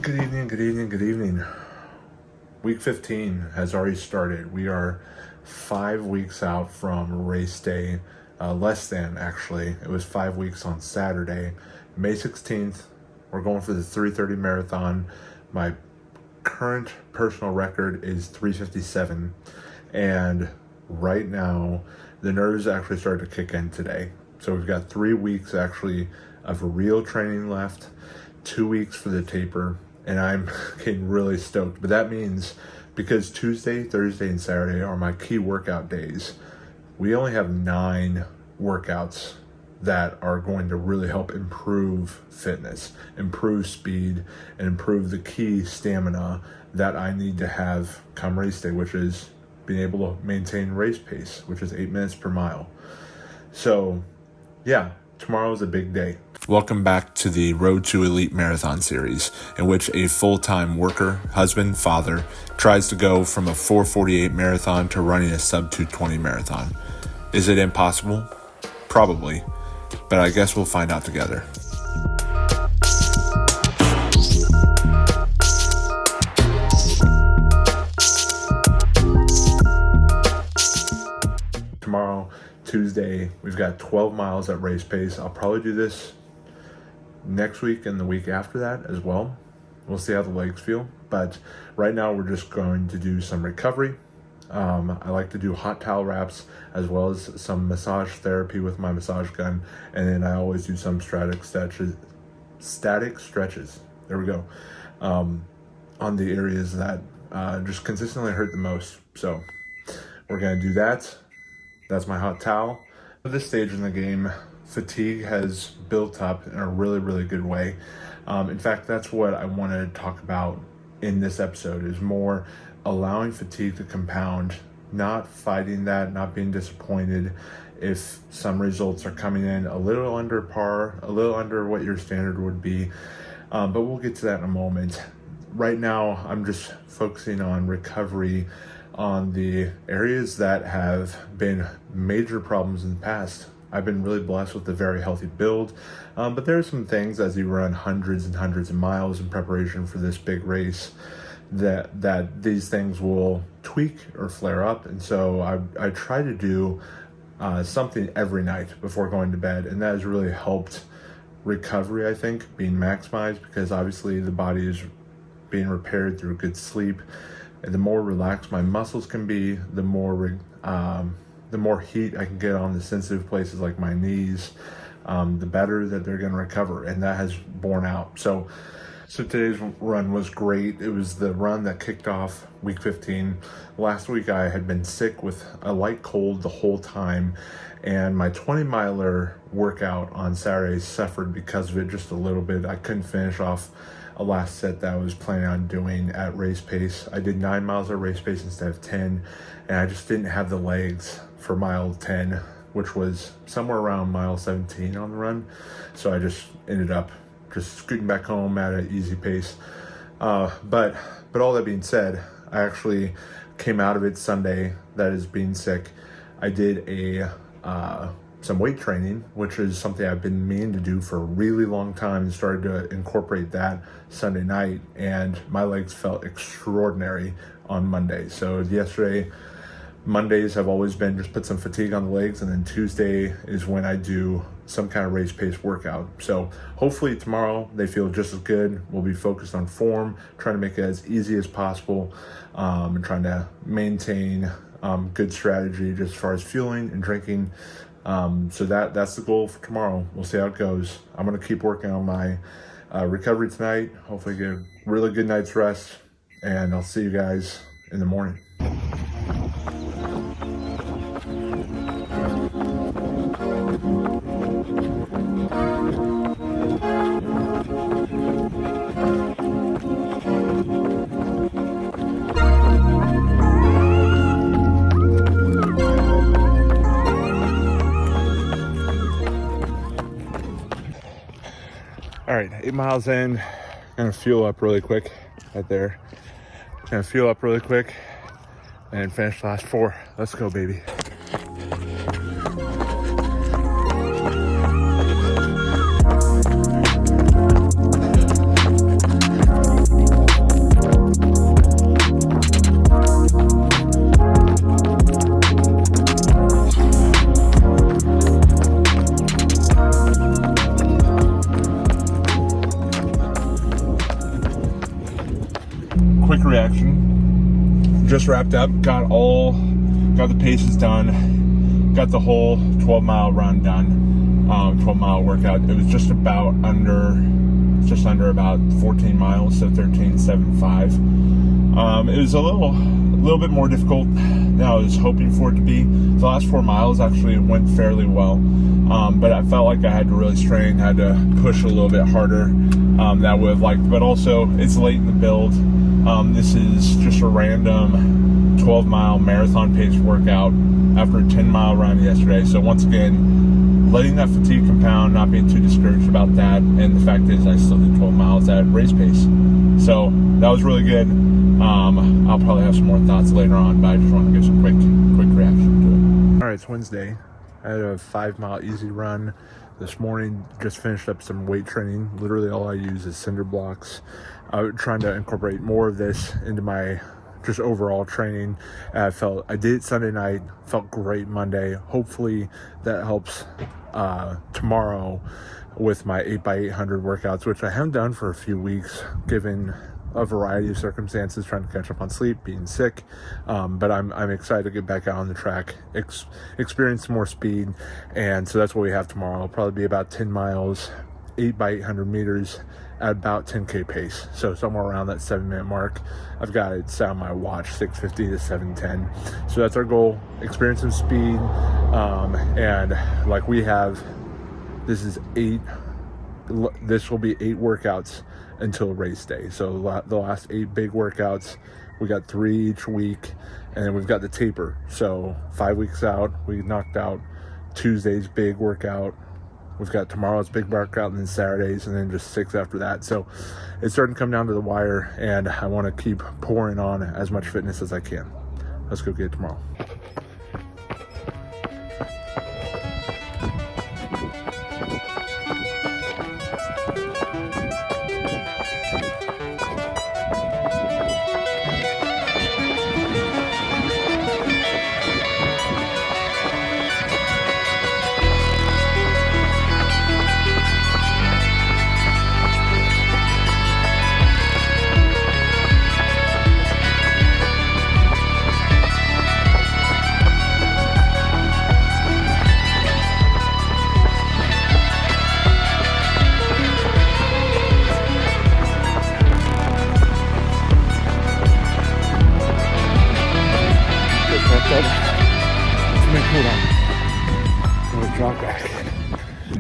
Good evening, good evening, good evening. Week 15 has already started. We are 5 weeks out from race day, less than actually. It was 5 weeks on Saturday, May 16th. We're going for the 3:30 marathon. My current personal record is 3:57, and right now the nerves actually started to kick in today. So we've got 3 weeks actually of real training left, 2 weeks for the taper, and I'm getting really stoked. But that means because Tuesday, Thursday, and Saturday are my key workout days, we only have 9 workouts that are going to really help improve fitness, improve speed, and improve the key stamina that I need to have come race day, which is being able to maintain race pace, which is 8 minutes per mile. So yeah, tomorrow is a big day. Welcome back to the Road to Elite Marathon series, in which a full-time worker, husband, father, tries to go from a 4:48 marathon to running a sub-2:20 marathon. Is it impossible? Probably, but I guess we'll find out together. Tomorrow, Tuesday, we've got 12 miles at race pace. I'll probably do this next week and the week after that as well. We'll see how the legs feel, but right now we're just going to do some recovery. I like to do hot towel wraps as well as some massage therapy with my massage gun, and then I always do some static stretches. There we go. On the areas that just consistently hurt the most. So we're gonna do that. That's my hot towel. At this stage in the game, fatigue has built up in a really, really good way. In fact, that's what I want to talk about in this episode, is more allowing fatigue to compound, not fighting that, not being disappointed if some results are coming in a little under par, a little under what your standard would be. But we'll get to that in a moment. Right now, I'm just focusing on recovery on the areas that have been major problems in the past. I've been really blessed with a very healthy build, but there are some things as you run hundreds and hundreds of miles in preparation for this big race that these things will tweak or flare up. And so I try to do something every night before going to bed, and that has really helped recovery, I think, being maximized, because obviously the body is being repaired through good sleep. And the more relaxed my muscles can be, the more heat I can get on the sensitive places like my knees, the better that they're going to recover, and that has borne out. So today's run was great. It was the run that kicked off week 15. Last week I had been sick with a light cold the whole time, and my 20-miler workout on Saturday suffered because of it just a little bit. I couldn't finish off a last set that I was planning on doing at race pace. I did 9 miles at race pace instead of 10, and I just didn't have the legs for mile 10, which was somewhere around mile 17 on the run. So I just ended up just scooting back home at an easy pace. But all that being said, I actually came out of it Sunday, that is being sick. I did some weight training, which is something I've been meaning to do for a really long time, and started to incorporate that Sunday night, and my legs felt extraordinary on Monday. So Mondays have always been just put some fatigue on the legs, and then Tuesday is when I do some kind of race pace workout. So hopefully tomorrow they feel just as good. We'll be focused on form, trying to make it as easy as possible, and trying to maintain good strategy just as far as fueling and drinking. So that's the goal for tomorrow. We'll see how it goes. I'm going to keep working on my recovery tonight, hopefully get a really good night's rest, and I'll see you guys in the morning. All right, 8 miles in, gonna fuel up really quick right there. Gonna fuel up really quick and finish the last 4. Let's go, baby. reaction. Just wrapped up, got the paces done, got the whole 12-mile run done, 12-mile workout. It was just under about 14 miles, so 13.75. It was a little bit more difficult than I was hoping for it to be. The last 4 miles actually went fairly well, but I felt like I had to really strain, had to push a little bit harder than I would have liked. But also, it's late in the build. This is just a random 12-mile marathon pace workout after a 10-mile run yesterday. So once again, letting that fatigue compound, not being too discouraged about that, and the fact is I still did 12 miles at race pace. So that was really good. I'll probably have some more thoughts later on, but I just want to give some quick reaction to it. All right, it's Wednesday. I had a 5-mile easy run this morning. Just finished up some weight training. Literally all I use is cinder blocks. I'm trying to incorporate more of this into my just overall training. I did it Sunday night, felt great Monday. Hopefully that helps tomorrow with my 8x800 workouts, which I haven't done for a few weeks, given a variety of circumstances, trying to catch up on sleep, being sick. But I'm excited to get back out on the track, experience some more speed. And so that's what we have tomorrow. It'll probably be about 10 miles, 8x800 meters at about 10K pace. So somewhere around that 7-minute mark. I've got it set on my watch, 6:50 to 7:10. So that's our goal, experience some speed. And like this will be 8 workouts until race day. So the last 8 big workouts, we got 3 each week, and then we've got the taper. So 5 weeks out, we knocked out Tuesday's big workout. We've got tomorrow's big workout, and then Saturdays, and then just 6 after that. So it's starting to come down to the wire, and I want to keep pouring on as much fitness as I can. Let's go get it tomorrow.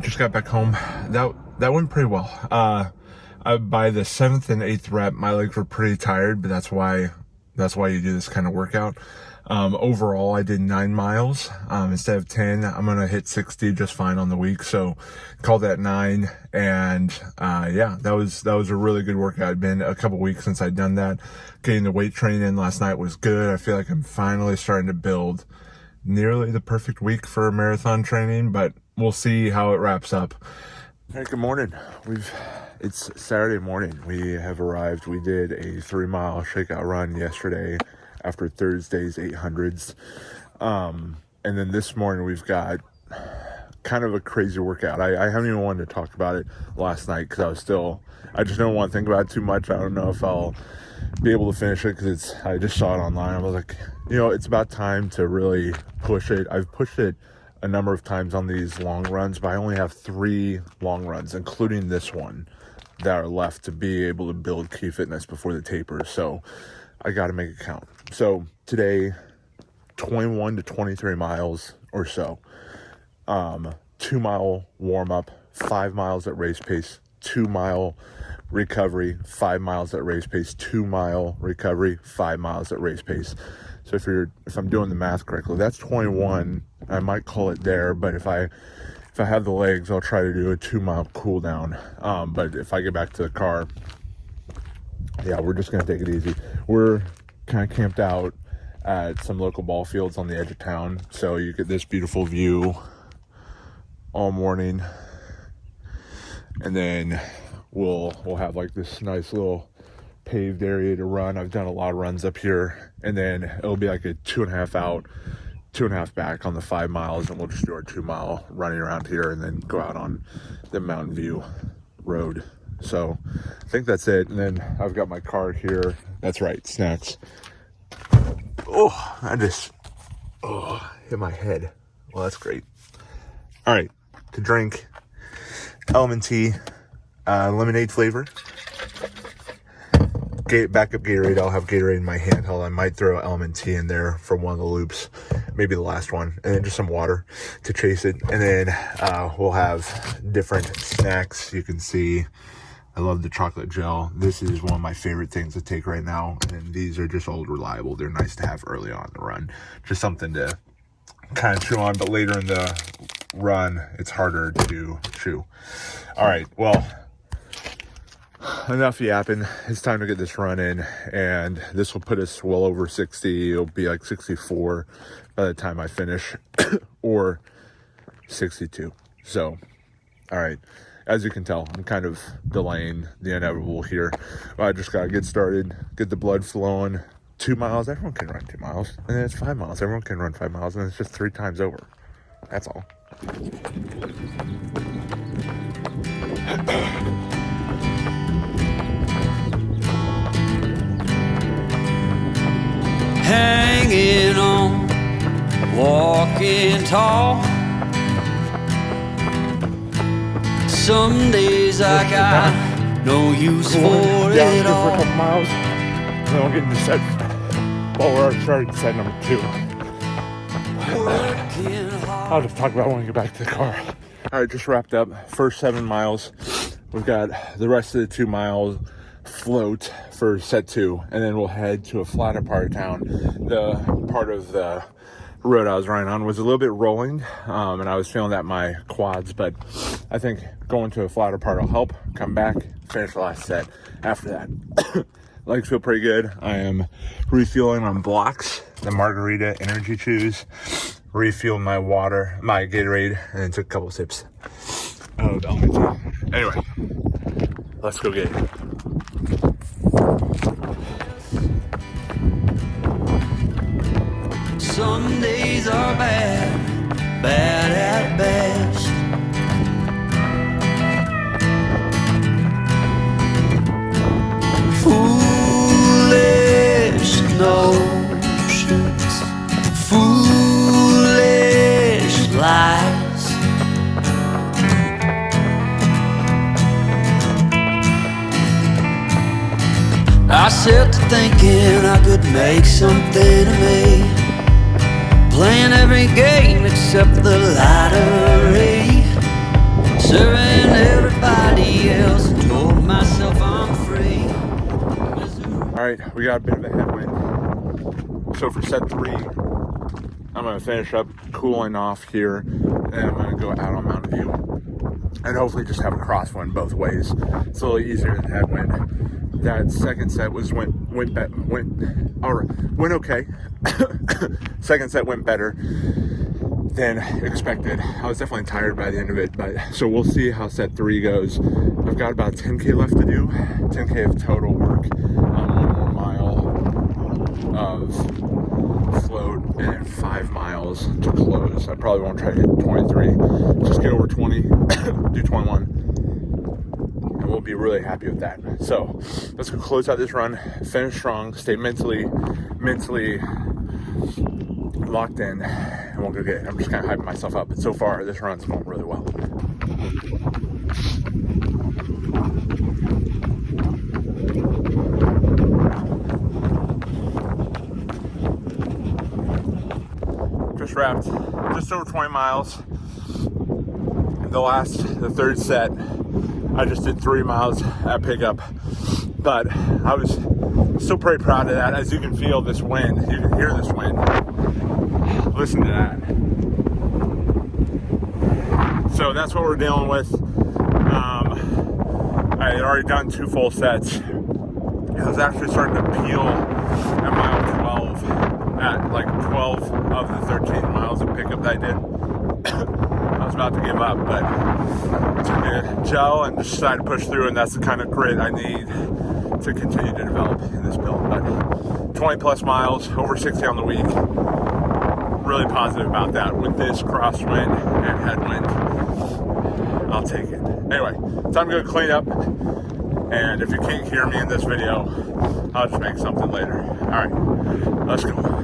Just got back home. That went pretty well. By the 7th and 8th rep, my legs were pretty tired, but that's why you do this kind of workout. Overall, I did 9 miles instead of 10. I'm gonna hit 60 just fine on the week, so call that 9. And yeah, that was a really good workout. It'd been a couple weeks since I'd done that. Getting the weight training in last night was good. I feel like I'm finally starting to build nearly the perfect week for marathon training, but we'll see how it wraps up. All right, good morning. It's Saturday morning. We have arrived. We did a 3-mile shakeout run yesterday after Thursday's 800s. And then this morning we've got kind of a crazy workout. I haven't even wanted to talk about it last night because I just don't want to think about it too much. I don't know if I'll be able to finish it because I just saw it online. I was like, it's about time to really push it. I've pushed it a number of times on these long runs, but I only have 3 long runs, including this one, that are left to be able to build key fitness before the taper. So I got to make it count. So today, 21 to 23 miles or so. 2-mile warm up, 5 miles at race pace, 2-mile recovery, 5 miles at race pace, 2-mile recovery, 5 miles at race pace. So if I'm doing the math correctly, that's 21. I might call it there, but if I have the legs, I'll try to do a 2-mile cool down. But if I get back to the car, yeah, we're just gonna take it easy. We're kind of camped out at some local ball fields on the edge of town, so you get this beautiful view all morning, and then we'll have like this nice little paved area to run. I've done a lot of runs up here, and then it'll be like a 2.5 out, 2.5 back on the 5 miles, and we'll just do our 2-mile running around here and then go out on the Mountain View Road. So I think that's it. And then I've got my card here. That's right, snacks. Oh, I just hit my head. Well, that's great. All right, to drink, Element Tea, lemonade flavor. Backup Gatorade. I'll have Gatorade in my handheld. I might throw Element Tea in there for one of the loops, maybe the last one, and then just some water to chase it. And then we'll have different snacks. You can see I love the chocolate gel. This is one of my favorite things to take right now, and these are just old reliable. They're nice to have early on in the run, just something to kind of chew on, but later in the run it's harder to chew. All right, well, enough yapping. It's time to get this run in, and this will put us well over 60. It'll be like 64 by the time I finish, or 62. So, all right, as you can tell, I'm kind of delaying the inevitable here. I just gotta get started, get the blood flowing. 2 miles, everyone can run 2 miles, and then it's 5 miles, everyone can run 5 miles, and it's just 3 times over. That's all. Hanging on, walking tall. Some days I got no use for it all. For a couple miles, and then we'll get into set. Well, we're already starting set number 2. I'll just talk about when we get back to the car. All right, just wrapped up. First 7 miles. We've got the rest of the 2 miles float for set 2, and then we'll head to a flatter part of town. The part of the road I was riding on was a little bit rolling, and I was feeling that in my quads, but I think going to a flatter part will help. Come back, finish the last set after that. Legs feel pretty good. I am refueling on blocks, the Margarita Energy Chews, refueling my water, my Gatorade, and then took a couple sips of Element Tea. Anyway, let's go get it. Some days are bad, bad at best. Foolish notions, foolish lies. I set to thinking I could make something of me, playing every game except the lottery, serving everybody else, and told myself I'm free. All right, we got a bit of a headwind. So for set 3, I'm gonna finish up cooling off here, and I'm gonna go out on Mountain View, and hopefully just have a crosswind both ways. It's a little easier than headwind. That second set went okay. Second set went better than expected. I was definitely tired by the end of it, but so we'll see how set 3 goes. I've got about 10K left to do, 10K of total work, 1 more mile of float, and 5 miles to close. I probably won't try to hit 23, just get over 20, do 21, and we'll be really happy with that. So let's go close out this run, finish strong, stay mentally locked in, and we'll go get it. I'm just kind of hyping myself up, but so far this run's going really well. Just wrapped just over 20 miles. The third set, I just did 3 miles at pickup, but I was still pretty proud of that. As you can feel this wind, you can hear this wind. Listen to that. So that's what we're dealing with. I had already done 2 full sets. I was actually starting to peel at mile 12, at like 12 of the 13 miles of pickup that I did. I was about to give up, but took a gel and decided to push through, and that's the kind of grit I need to continue to develop in this build. But 20 plus miles, over 60 on the week. Really positive about that with this crosswind and headwind. I'll take it. Anyway, time to go clean up, And if you can't hear me in this video, I'll just make something later. All right, let's go.